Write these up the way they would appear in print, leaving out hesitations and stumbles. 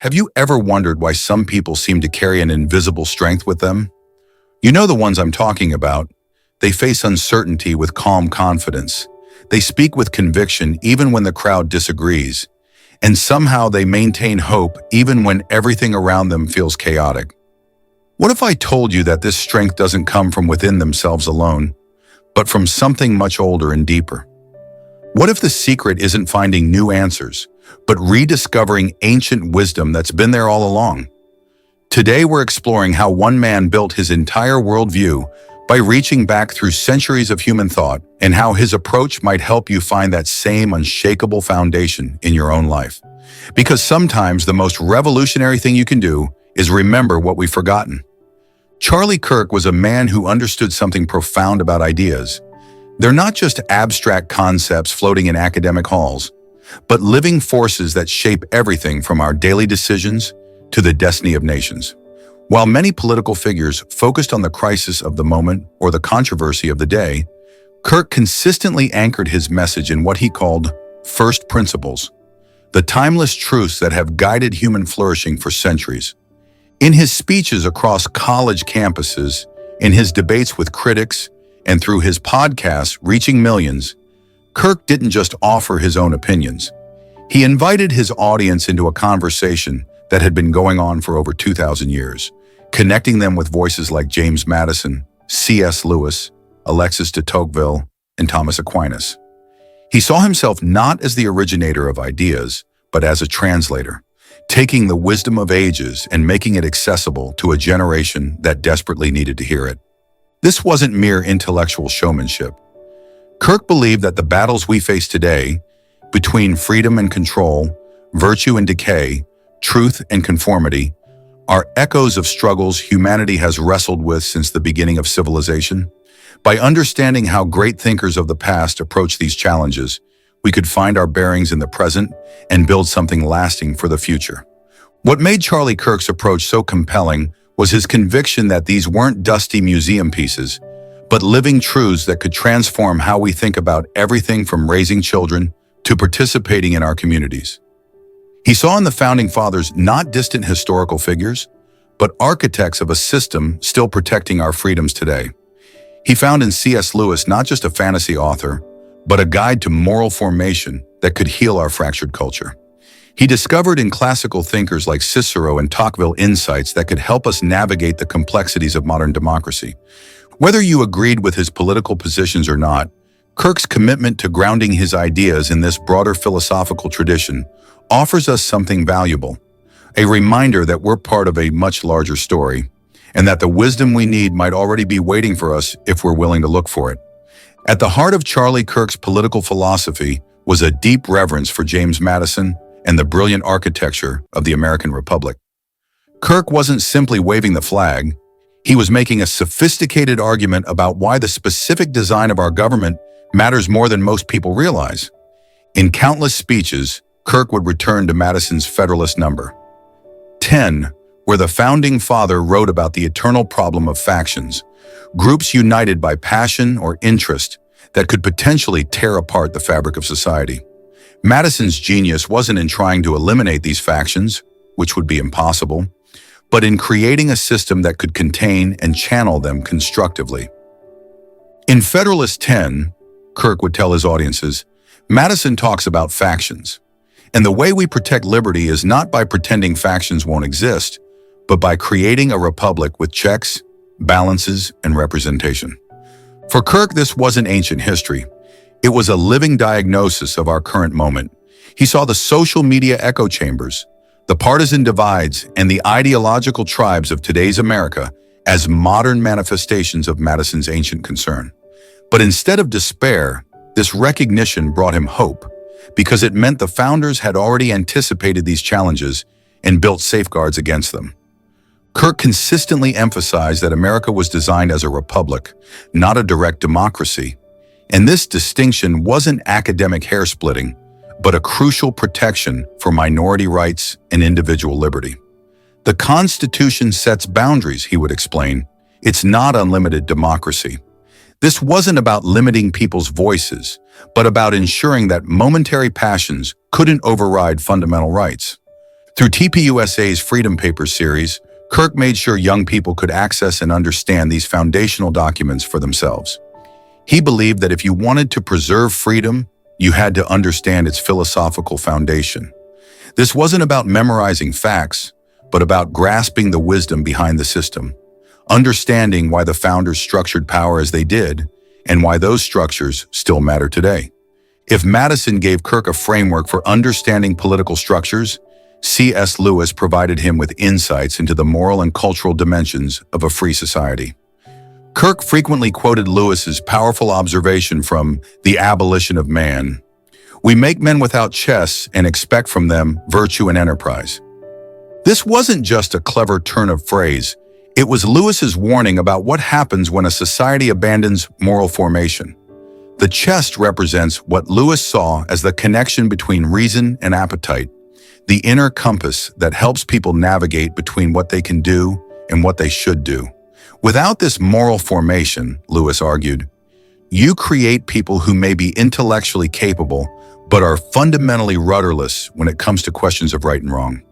Have you ever wondered why some people seem to carry an invisible strength with them? You know the ones I'm talking about. They face uncertainty with calm confidence. They speak with conviction even when the crowd disagrees. And somehow they maintain hope even when everything around them feels chaotic. What if I told you that this strength doesn't come from within themselves alone, but from something much older and deeper? What if the secret isn't finding new answers, but rediscovering ancient wisdom that's been there all along? Today we're exploring how one man built his entire worldview by reaching back through centuries of human thought, and how his approach might help you find that same unshakable foundation in your own life. Because sometimes the most revolutionary thing you can do is remember what we've forgotten. Charlie Kirk was a man who understood something profound about ideas. They're not just abstract concepts floating in academic halls, but living forces that shape everything from our daily decisions to the destiny of nations. While many political figures focused on the crisis of the moment or the controversy of the day, Kirk consistently anchored his message in what he called first principles, the timeless truths that have guided human flourishing for centuries. In his speeches across college campuses, in his debates with critics, and through his podcasts reaching millions, Kirk didn't just offer his own opinions. He invited his audience into a conversation that had been going on for over 2,000 years, connecting them with voices like James Madison, C.S. Lewis, Alexis de Tocqueville, and Thomas Aquinas. He saw himself not as the originator of ideas, but as a translator, taking the wisdom of ages and making it accessible to a generation that desperately needed to hear it. This wasn't mere intellectual showmanship. Kirk believed that the battles we face today, between freedom and control, virtue and decay, truth and conformity, are echoes of struggles humanity has wrestled with since the beginning of civilization. By understanding how great thinkers of the past approached these challenges, we could find our bearings in the present and build something lasting for the future. What made Charlie Kirk's approach so compelling was his conviction that these weren't dusty museum pieces, but living truths that could transform how we think about everything from raising children to participating in our communities. He saw in the Founding Fathers not distant historical figures, but architects of a system still protecting our freedoms today. He found in C.S. Lewis not just a fantasy author, but a guide to moral formation that could heal our fractured culture. He discovered in classical thinkers like Cicero and Tocqueville insights that could help us navigate the complexities of modern democracy. Whether you agreed with his political positions or not, Kirk's commitment to grounding his ideas in this broader philosophical tradition offers us something valuable, a reminder that we're part of a much larger story, and that the wisdom we need might already be waiting for us if we're willing to look for it. At the heart of Charlie Kirk's political philosophy was a deep reverence for James Madison and the brilliant architecture of the American Republic. Kirk wasn't simply waving the flag, he was making a sophisticated argument about why the specific design of our government matters more than most people realize. In countless speeches, Kirk would return to Madison's Federalist number 10, where the founding father wrote about the eternal problem of factions, groups united by passion or interest that could potentially tear apart the fabric of society. Madison's genius wasn't in trying to eliminate these factions, which would be impossible, but in creating a system that could contain and channel them constructively. In Federalist 10, Kirk would tell his audiences, Madison talks about factions, and the way we protect liberty is not by pretending factions won't exist, but by creating a republic with checks, balances, and representation. For Kirk, this wasn't ancient history. It was a living diagnosis of our current moment. He saw the social media echo chambers, the partisan divides, and the ideological tribes of today's America as modern manifestations of Madison's ancient concern. But instead of despair, this recognition brought him hope, because it meant the founders had already anticipated these challenges and built safeguards against them. Kirk consistently emphasized that America was designed as a republic, not a direct democracy. And this distinction wasn't academic hair-splitting, but a crucial protection for minority rights and individual liberty. The Constitution sets boundaries, he would explain. It's not unlimited democracy. This wasn't about limiting people's voices, but about ensuring that momentary passions couldn't override fundamental rights. Through TPUSA's Freedom Papers series, Kirk made sure young people could access and understand these foundational documents for themselves. He believed that if you wanted to preserve freedom, you had to understand its philosophical foundation. This wasn't about memorizing facts, but about grasping the wisdom behind the system, understanding why the founders structured power as they did, and why those structures still matter today. If Madison gave Kirk a framework for understanding political structures, C.S. Lewis provided him with insights into the moral and cultural dimensions of a free society. Kirk frequently quoted Lewis's powerful observation from The Abolition of Man: "We make men without chests and expect from them virtue and enterprise." This wasn't just a clever turn of phrase. It was Lewis's warning about what happens when a society abandons moral formation. The chest represents what Lewis saw as the connection between reason and appetite, the inner compass that helps people navigate between what they can do and what they should do. Without this moral formation, Lewis argued, you create people who may be intellectually capable, but are fundamentally rudderless when it comes to questions of right and wrong.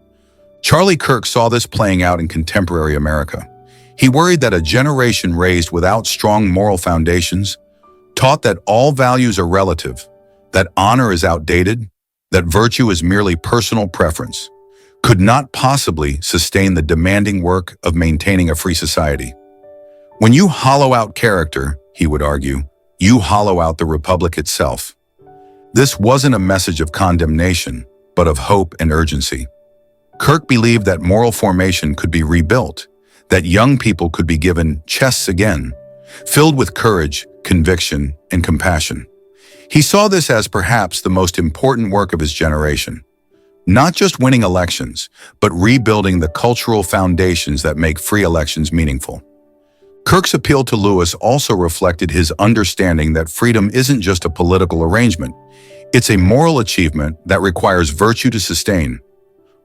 Charlie Kirk saw this playing out in contemporary America. He worried that a generation raised without strong moral foundations, taught that all values are relative, that honor is outdated, that virtue is merely personal preference, could not possibly sustain the demanding work of maintaining a free society. When you hollow out character, he would argue, you hollow out the republic itself. This wasn't a message of condemnation, but of hope and urgency. Kirk believed that moral formation could be rebuilt, that young people could be given chests again, filled with courage, conviction, and compassion. He saw this as perhaps the most important work of his generation. Not just winning elections, but rebuilding the cultural foundations that make free elections meaningful. Kirk's appeal to Lewis also reflected his understanding that freedom isn't just a political arrangement. It's a moral achievement that requires virtue to sustain.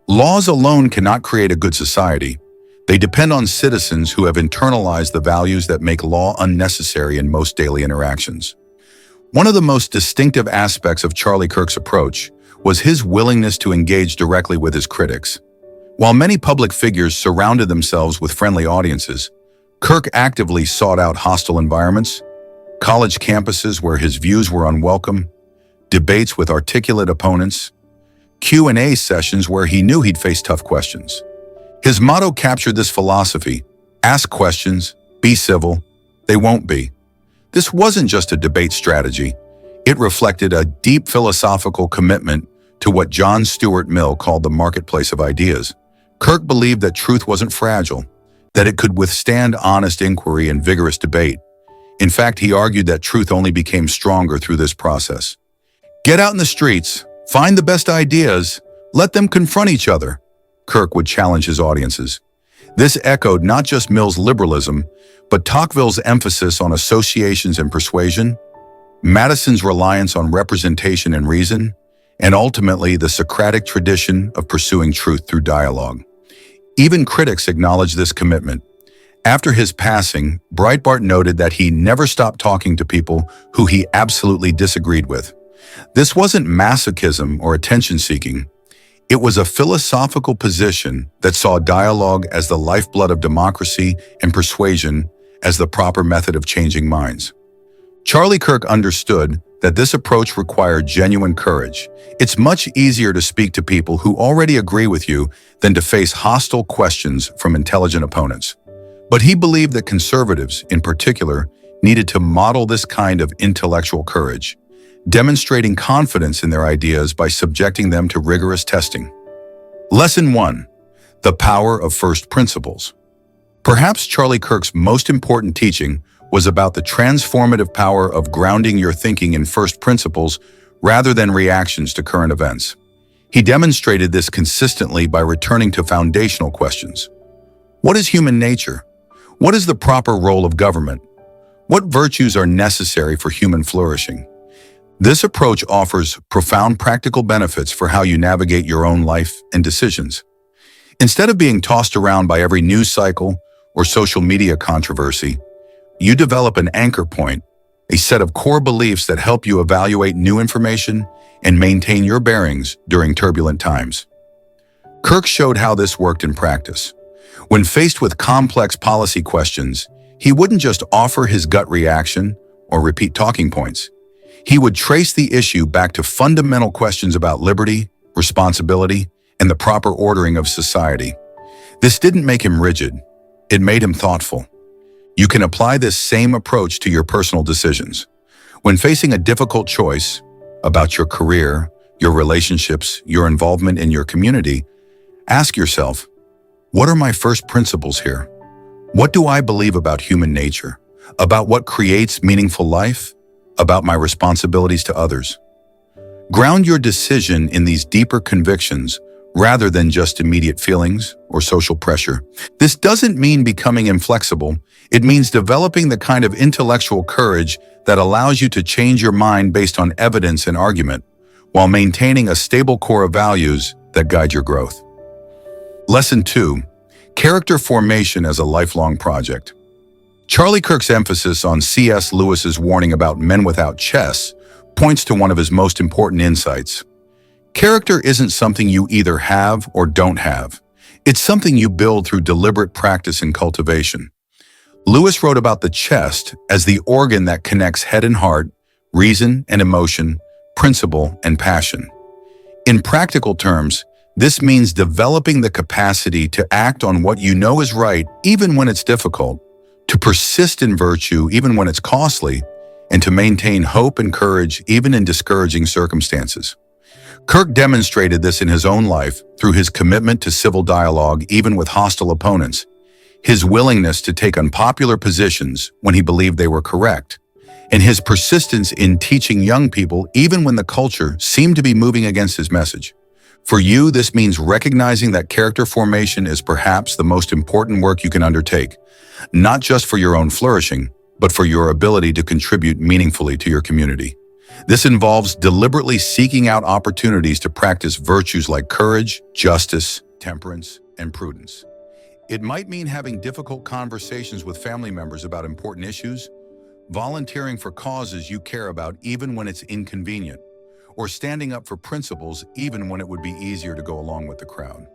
Laws alone cannot create a good society. They depend on citizens who have internalized the values that make law unnecessary in most daily interactions. One of the most distinctive aspects of Charlie Kirk's approach was his willingness to engage directly with his critics. While many public figures surrounded themselves with friendly audiences, Kirk actively sought out hostile environments, college campuses where his views were unwelcome, debates with articulate opponents, Q&A sessions where he knew he'd face tough questions. His motto captured this philosophy: ask questions, be civil, they won't be. This wasn't just a debate strategy. It reflected a deep philosophical commitment to what John Stuart Mill called the marketplace of ideas. Kirk believed that truth wasn't fragile, that it could withstand honest inquiry and vigorous debate. In fact, he argued that truth only became stronger through this process. Get out in the streets, find the best ideas, let them confront each other, Kirk would challenge his audiences. This echoed not just Mill's liberalism, but Tocqueville's emphasis on associations and persuasion, Madison's reliance on representation and reason, and ultimately the Socratic tradition of pursuing truth through dialogue. Even critics acknowledged this commitment. After his passing, Breitbart noted that he never stopped talking to people who he absolutely disagreed with. This wasn't masochism or attention-seeking. It was a philosophical position that saw dialogue as the lifeblood of democracy and persuasion as the proper method of changing minds. Charlie Kirk understood that this approach required genuine courage. It's much easier to speak to people who already agree with you than to face hostile questions from intelligent opponents. But he believed that conservatives, in particular, needed to model this kind of intellectual courage, demonstrating confidence in their ideas by subjecting them to rigorous testing. Lesson 1. The power of first principles. Perhaps Charlie Kirk's most important teaching was about the transformative power of grounding your thinking in first principles rather than reactions to current events. He demonstrated this consistently by returning to foundational questions. What is human nature? What is the proper role of government? What virtues are necessary for human flourishing? This approach offers profound practical benefits for how you navigate your own life and decisions. Instead of being tossed around by every news cycle or social media controversy, you develop an anchor point, a set of core beliefs that help you evaluate new information and maintain your bearings during turbulent times. Kirk showed how this worked in practice. When faced with complex policy questions, he wouldn't just offer his gut reaction or repeat talking points. He would trace the issue back to fundamental questions about liberty, responsibility, and the proper ordering of society. This didn't make him rigid. It made him thoughtful. You can apply this same approach to your personal decisions. When facing a difficult choice about your career, your relationships, your involvement in your community, ask yourself, what are my first principles here? What do I believe about human nature? About what creates meaningful life? About my responsibilities to others? Ground your decision in these deeper convictions rather than just immediate feelings or social pressure. This doesn't mean becoming inflexible. It means developing the kind of intellectual courage that allows you to change your mind based on evidence and argument, while maintaining a stable core of values that guide your growth. Lesson 2. Character formation as a lifelong project. Charlie Kirk's emphasis on C.S. Lewis's warning about men without chests points to one of his most important insights. Character isn't something you either have or don't have. It's something you build through deliberate practice and cultivation. Lewis wrote about the chest as the organ that connects head and heart, reason and emotion, principle and passion. In practical terms, this means developing the capacity to act on what you know is right even when it's difficult, to persist in virtue even when it's costly, and to maintain hope and courage even in discouraging circumstances. Kirk demonstrated this in his own life through his commitment to civil dialogue even with hostile opponents, his willingness to take unpopular positions when he believed they were correct, and his persistence in teaching young people even when the culture seemed to be moving against his message. For you, this means recognizing that character formation is perhaps the most important work you can undertake, not just for your own flourishing, but for your ability to contribute meaningfully to your community. This involves deliberately seeking out opportunities to practice virtues like courage, justice, temperance, and prudence. It might mean having difficult conversations with family members about important issues, volunteering for causes you care about even when it's inconvenient, or standing up for principles even when it would be easier to go along with the crowd.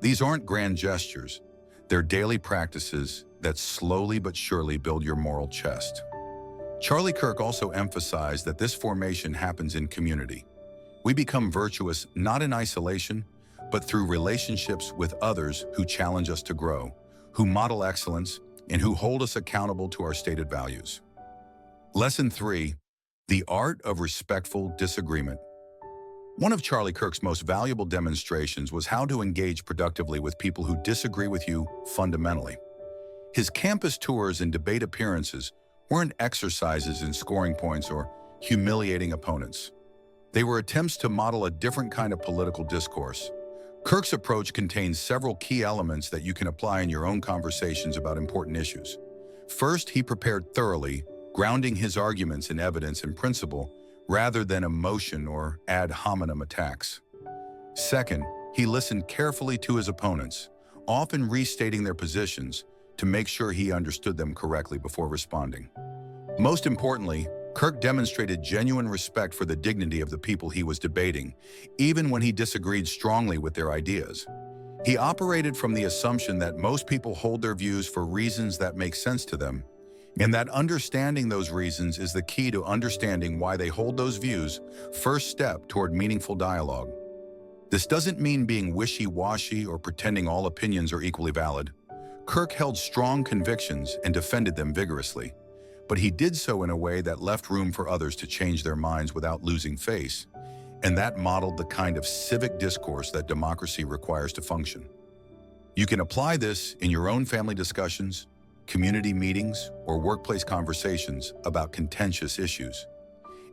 These aren't grand gestures. They're daily practices that slowly but surely build your moral chest. Charlie Kirk also emphasized that this formation happens in community. We become virtuous not in isolation, but through relationships with others who challenge us to grow, who model excellence, and who hold us accountable to our stated values. Lesson 3. The art of respectful disagreement. One of Charlie Kirk's most valuable demonstrations was how to engage productively with people who disagree with you fundamentally. His campus tours and debate appearances weren't exercises in scoring points or humiliating opponents. They were attempts to model a different kind of political discourse. Kirk's approach contains several key elements that you can apply in your own conversations about important issues. First, he prepared thoroughly, grounding his arguments in evidence and principle rather than emotion or ad hominem attacks. Second, he listened carefully to his opponents, often restating their positions to make sure he understood them correctly before responding. Most importantly, Kirk demonstrated genuine respect for the dignity of the people he was debating, even when he disagreed strongly with their ideas. He operated from the assumption that most people hold their views for reasons that make sense to them, and that understanding those reasons is the key to understanding why they hold those views, first step toward meaningful dialogue. This doesn't mean being wishy-washy or pretending all opinions are equally valid. Kirk held strong convictions and defended them vigorously, but he did so in a way that left room for others to change their minds without losing face, and that modeled the kind of civic discourse that democracy requires to function. You can apply this in your own family discussions, community meetings, or workplace conversations about contentious issues.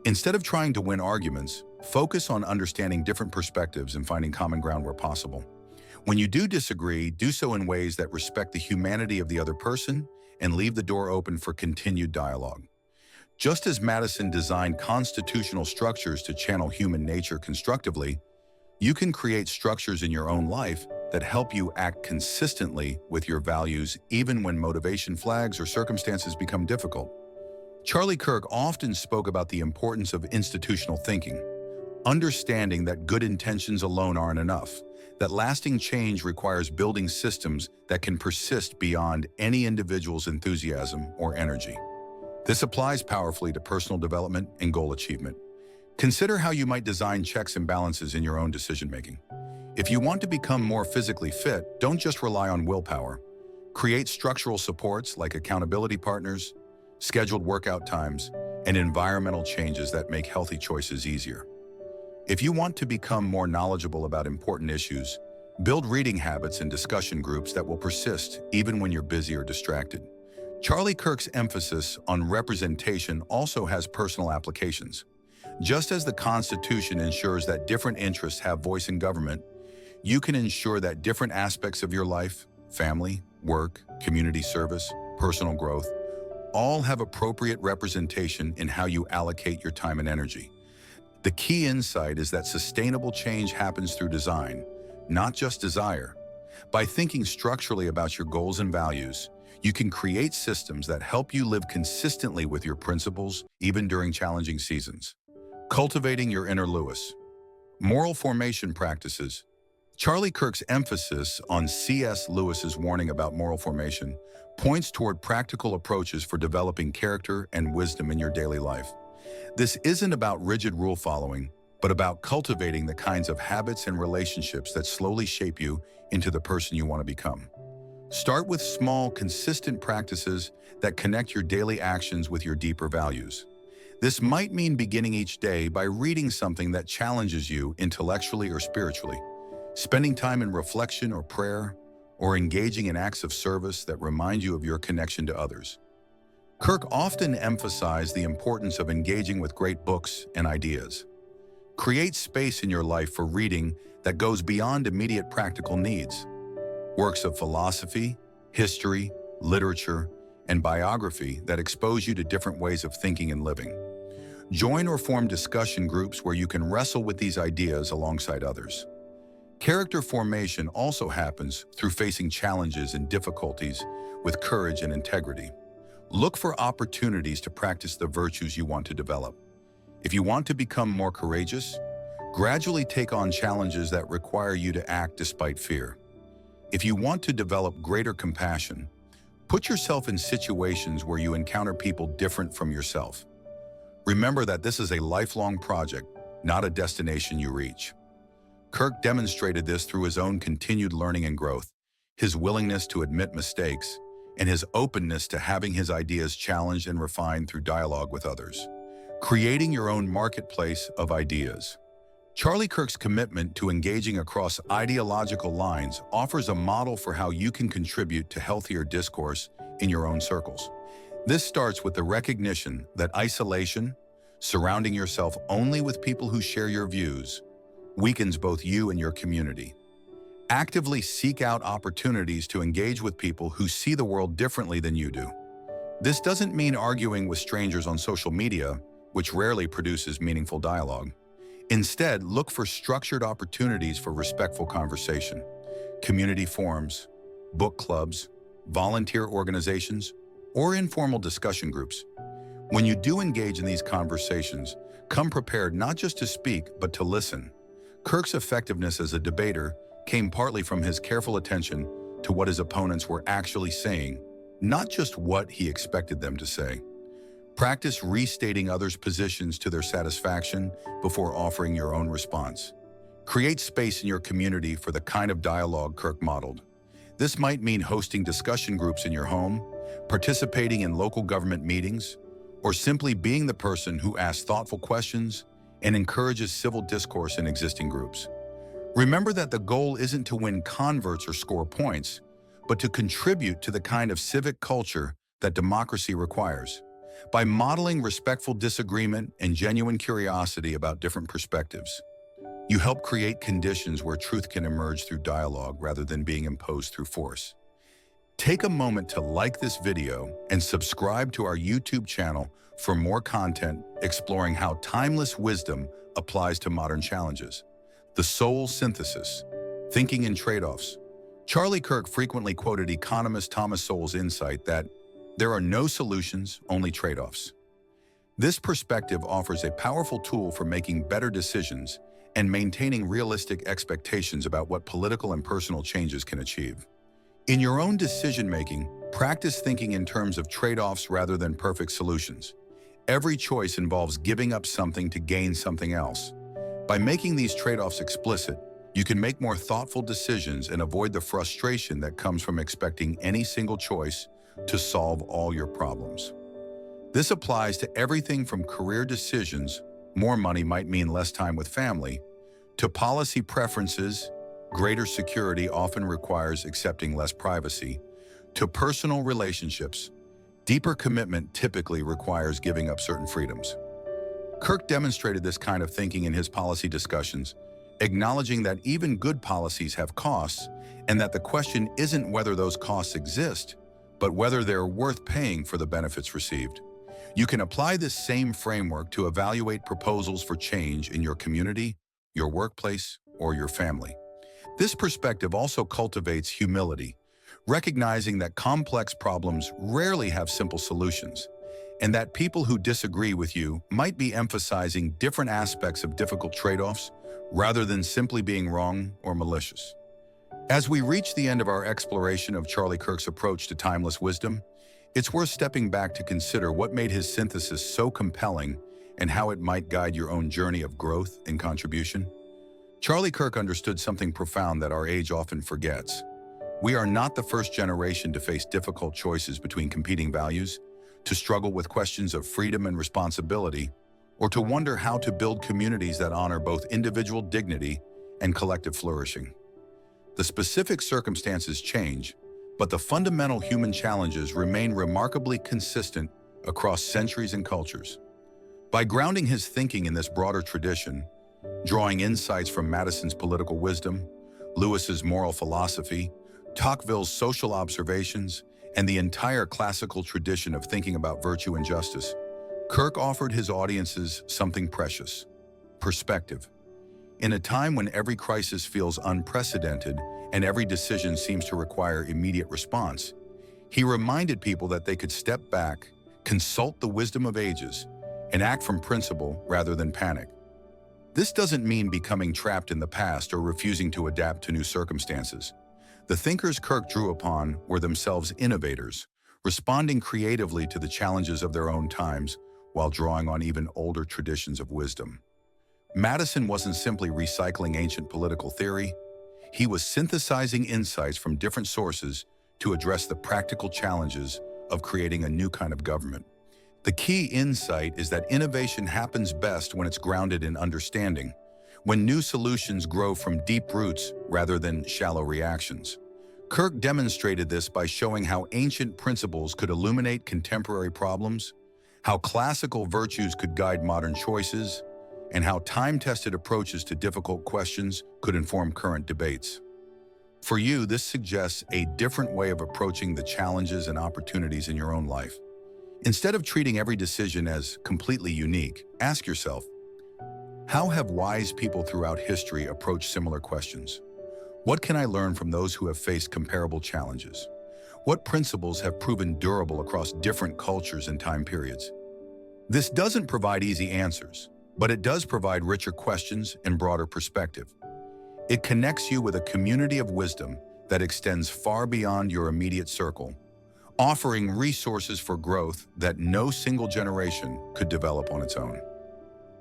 Instead of trying to win arguments, focus on understanding different perspectives and finding common ground where possible. When you do disagree, do so in ways that respect the humanity of the other person and leave the door open for continued dialogue. Just as Madison designed constitutional structures to channel human nature constructively, you can create structures in your own life that help you act consistently with your values even when motivation flags or circumstances become difficult. Charlie Kirk often spoke about the importance of institutional thinking, understanding that good intentions alone aren't enough. that lasting change requires building systems that can persist beyond any individual's enthusiasm or energy. This applies powerfully to personal development and goal achievement. Consider how you might design checks and balances in your own decision-making. If you want to become more physically fit, don't just rely on willpower. Create structural supports like accountability partners, scheduled workout times, and environmental changes that make healthy choices easier. If you want to become more knowledgeable about important issues, build reading habits and discussion groups that will persist even when you're busy or distracted. Charlie Kirk's emphasis on representation also has personal applications. Just as the Constitution ensures that different interests have voice in government, you can ensure that different aspects of your life, family, work, community service, personal growth, all have appropriate representation in how you allocate your time and energy. The key insight is that sustainable change happens through design, not just desire. By thinking structurally about your goals and values, you can create systems that help you live consistently with your principles, even during challenging seasons. Cultivating your inner Lewis. Moral formation practices. Charlie Kirk's emphasis on C.S. Lewis's warning about moral formation points toward practical approaches for developing character and wisdom in your daily life. This isn't about rigid rule following, but about cultivating the kinds of habits and relationships that slowly shape you into the person you want to become. Start with small, consistent practices that connect your daily actions with your deeper values. This might mean beginning each day by reading something that challenges you intellectually or spiritually, spending time in reflection or prayer, or engaging in acts of service that remind you of your connection to others. Kirk often emphasized the importance of engaging with great books and ideas. Create space in your life for reading that goes beyond immediate practical needs. Works of philosophy, history, literature, and biography that expose you to different ways of thinking and living. Join or form discussion groups where you can wrestle with these ideas alongside others. Character formation also happens through facing challenges and difficulties with courage and integrity. Look for opportunities to practice the virtues you want to develop. If you want to become more courageous, gradually take on challenges that require you to act despite fear. If you want to develop greater compassion, put yourself in situations where you encounter people different from yourself. Remember that this is a lifelong project, not a destination you reach. Kirk demonstrated this through his own continued learning and growth, his willingness to admit mistakes, and his openness to having his ideas challenged and refined through dialogue with others. Creating your own marketplace of ideas. Charlie Kirk's commitment to engaging across ideological lines offers a model for how you can contribute to healthier discourse in your own circles. This starts with the recognition that isolation, surrounding yourself only with people who share your views, weakens both you and your community. Actively seek out opportunities to engage with people who see the world differently than you do. This doesn't mean arguing with strangers on social media, which rarely produces meaningful dialogue. Instead, look for structured opportunities for respectful conversation. Community forums, book clubs, volunteer organizations, or informal discussion groups. When you do engage in these conversations, come prepared not just to speak, but to listen. Kirk's effectiveness as a debater came partly from his careful attention to what his opponents were actually saying, not just what he expected them to say. Practice restating others' positions to their satisfaction before offering your own response. Create space in your community for the kind of dialogue Kirk modeled. This might mean hosting discussion groups in your home, participating in local government meetings, or simply being the person who asks thoughtful questions and encourages civil discourse in existing groups. Remember that the goal isn't to win converts or score points, but to contribute to the kind of civic culture that democracy requires. By modeling respectful disagreement and genuine curiosity about different perspectives, you help create conditions where truth can emerge through dialogue rather than being imposed through force. Take a moment to like this video and subscribe to our YouTube channel for more content exploring how timeless wisdom applies to modern challenges. The soul synthesis, thinking in trade-offs. Charlie Kirk frequently quoted economist Thomas Sowell's insight that there are no solutions, only trade-offs. This perspective offers a powerful tool for making better decisions and maintaining realistic expectations about what political and personal changes can achieve. In your own decision-making, practice thinking in terms of trade-offs rather than perfect solutions. Every choice involves giving up something to gain something else. By making these trade-offs explicit, you can make more thoughtful decisions and avoid the frustration that comes from expecting any single choice to solve all your problems. This applies to everything from career decisions, more money might mean less time with family, to policy preferences, greater security often requires accepting less privacy, to personal relationships, deeper commitment typically requires giving up certain freedoms. Kirk demonstrated this kind of thinking in his policy discussions, acknowledging that even good policies have costs and that the question isn't whether those costs exist, but whether they're worth paying for the benefits received. You can apply this same framework to evaluate proposals for change in your community, your workplace, or your family. This perspective also cultivates humility, recognizing that complex problems rarely have simple solutions, and that people who disagree with you might be emphasizing different aspects of difficult trade-offs rather than simply being wrong or malicious. As we reach the end of our exploration of Charlie Kirk's approach to timeless wisdom, it's worth stepping back to consider what made his synthesis so compelling and how it might guide your own journey of growth and contribution. Charlie Kirk understood something profound that our age often forgets. We are not the first generation to face difficult choices between competing values, to struggle with questions of freedom and responsibility, or to wonder how to build communities that honor both individual dignity and collective flourishing. The specific circumstances change, but the fundamental human challenges remain remarkably consistent across centuries and cultures. By grounding his thinking in this broader tradition, drawing insights from Madison's political wisdom, Lewis's moral philosophy, Tocqueville's social observations, and the entire classical tradition of thinking about virtue and justice, Kirk offered his audiences something precious: perspective. In a time when every crisis feels unprecedented and every decision seems to require immediate response, he reminded people that they could step back, consult the wisdom of ages, and act from principle rather than panic. This doesn't mean becoming trapped in the past or refusing to adapt to new circumstances. The thinkers Kirk drew upon were themselves innovators, responding creatively to the challenges of their own times while drawing on even older traditions of wisdom. Madison wasn't simply recycling ancient political theory. He was synthesizing insights from different sources to address the practical challenges of creating a new kind of government. The key insight is that innovation happens best when it's grounded in understanding, when new solutions grow from deep roots rather than shallow reactions. Kirk demonstrated this by showing how ancient principles could illuminate contemporary problems, how classical virtues could guide modern choices, and how time-tested approaches to difficult questions could inform current debates. For you, this suggests a different way of approaching the challenges and opportunities in your own life. Instead of treating every decision as completely unique, ask yourself, how have wise people throughout history approached similar questions? What can I learn from those who have faced comparable challenges? What principles have proven durable across different cultures and time periods? This doesn't provide easy answers, but it does provide richer questions and broader perspective. It connects you with a community of wisdom that extends far beyond your immediate circle, offering resources for growth that no single generation could develop on its own.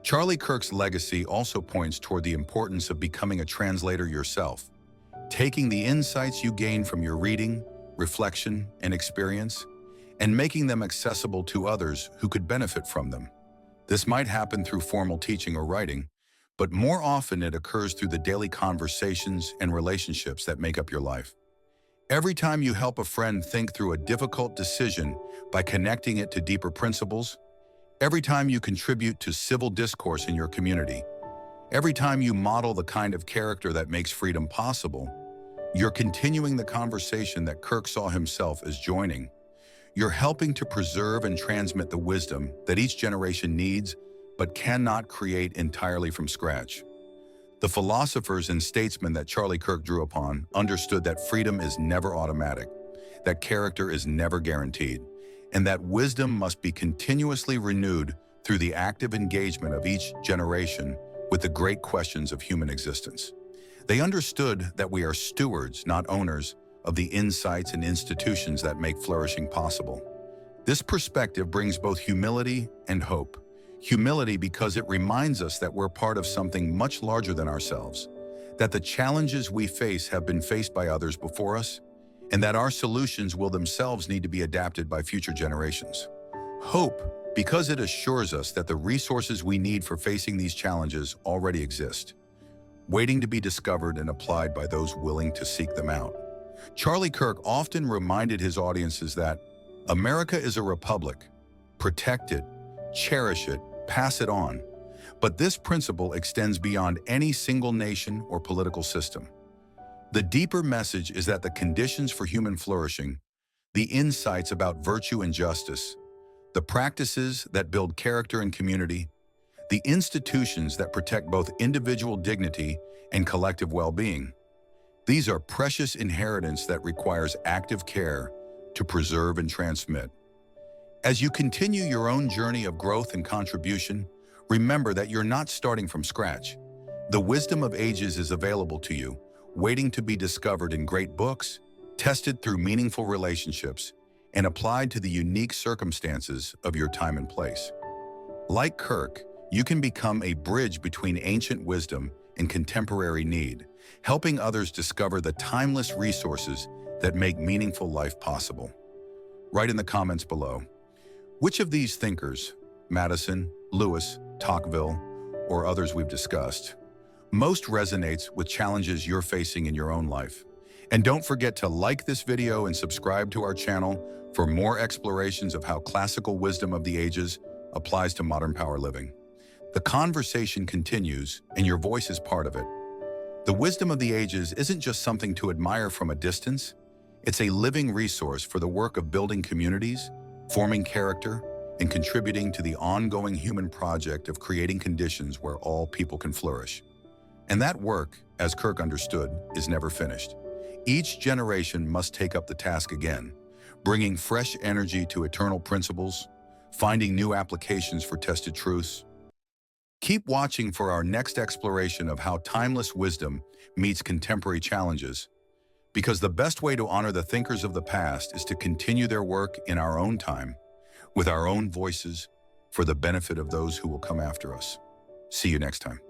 Charlie Kirk's legacy also points toward the importance of becoming a translator yourself, taking the insights you gain from your reading, reflection, and experience, and making them accessible to others who could benefit from them. This might happen through formal teaching or writing, but more often it occurs through the daily conversations and relationships that make up your life. Every time you help a friend think through a difficult decision by connecting it to deeper principles, every time you contribute to civil discourse in your community, every time you model the kind of character that makes freedom possible, you're continuing the conversation that Kirk saw himself as joining. You're helping to preserve and transmit the wisdom that each generation needs but cannot create entirely from scratch. The philosophers and statesmen that Charlie Kirk drew upon understood that freedom is never automatic, that character is never guaranteed, and that wisdom must be continuously renewed through the active engagement of each generation with the great questions of human existence. They understood that we are stewards, not owners, of the insights and institutions that make flourishing possible. This perspective brings both humility and hope. Humility because it reminds us that we're part of something much larger than ourselves, that the challenges we face have been faced by others before us, and that our solutions will themselves need to be adapted by future generations. Hope because it assures us that the resources we need for facing these challenges already exist, waiting to be discovered and applied by those willing to seek them out. Charlie Kirk often reminded his audiences that America is a republic. Protect it, cherish it, pass it on. But this principle extends beyond any single nation or political system. The deeper message is that the conditions for human flourishing, the insights about virtue and justice, the practices that build character and community, the institutions that protect both individual dignity and collective well-being, these are precious inheritance that requires active care to preserve and transmit. As you continue your own journey of growth and contribution, remember that you're not starting from scratch. The wisdom of ages is available to you, waiting to be discovered in great books, tested through meaningful relationships, and applied to the unique circumstances of your time and place. Like Kirk, you can become a bridge between ancient wisdom and contemporary need, helping others discover the timeless resources that make meaningful life possible. Write in the comments below, which of these thinkers, Madison, Lewis, Tocqueville, or others we've discussed, most resonates with challenges you're facing in your own life? And don't forget to like this video and subscribe to our channel for more explorations of how classical wisdom of the ages applies to modern power living. The conversation continues, and your voice is part of it. The wisdom of the ages isn't just something to admire from a distance. It's a living resource for the work of building communities, forming character, and contributing to the ongoing human project of creating conditions where all people can flourish. And that work, as Kirk understood, is never finished. Each generation must take up the task again, bringing fresh energy to eternal principles, finding new applications for tested truths. Keep watching for our next exploration of how timeless wisdom meets contemporary challenges, because the best way to honor the thinkers of the past is to continue their work in our own time, with our own voices, for the benefit of those who will come after us. See you next time.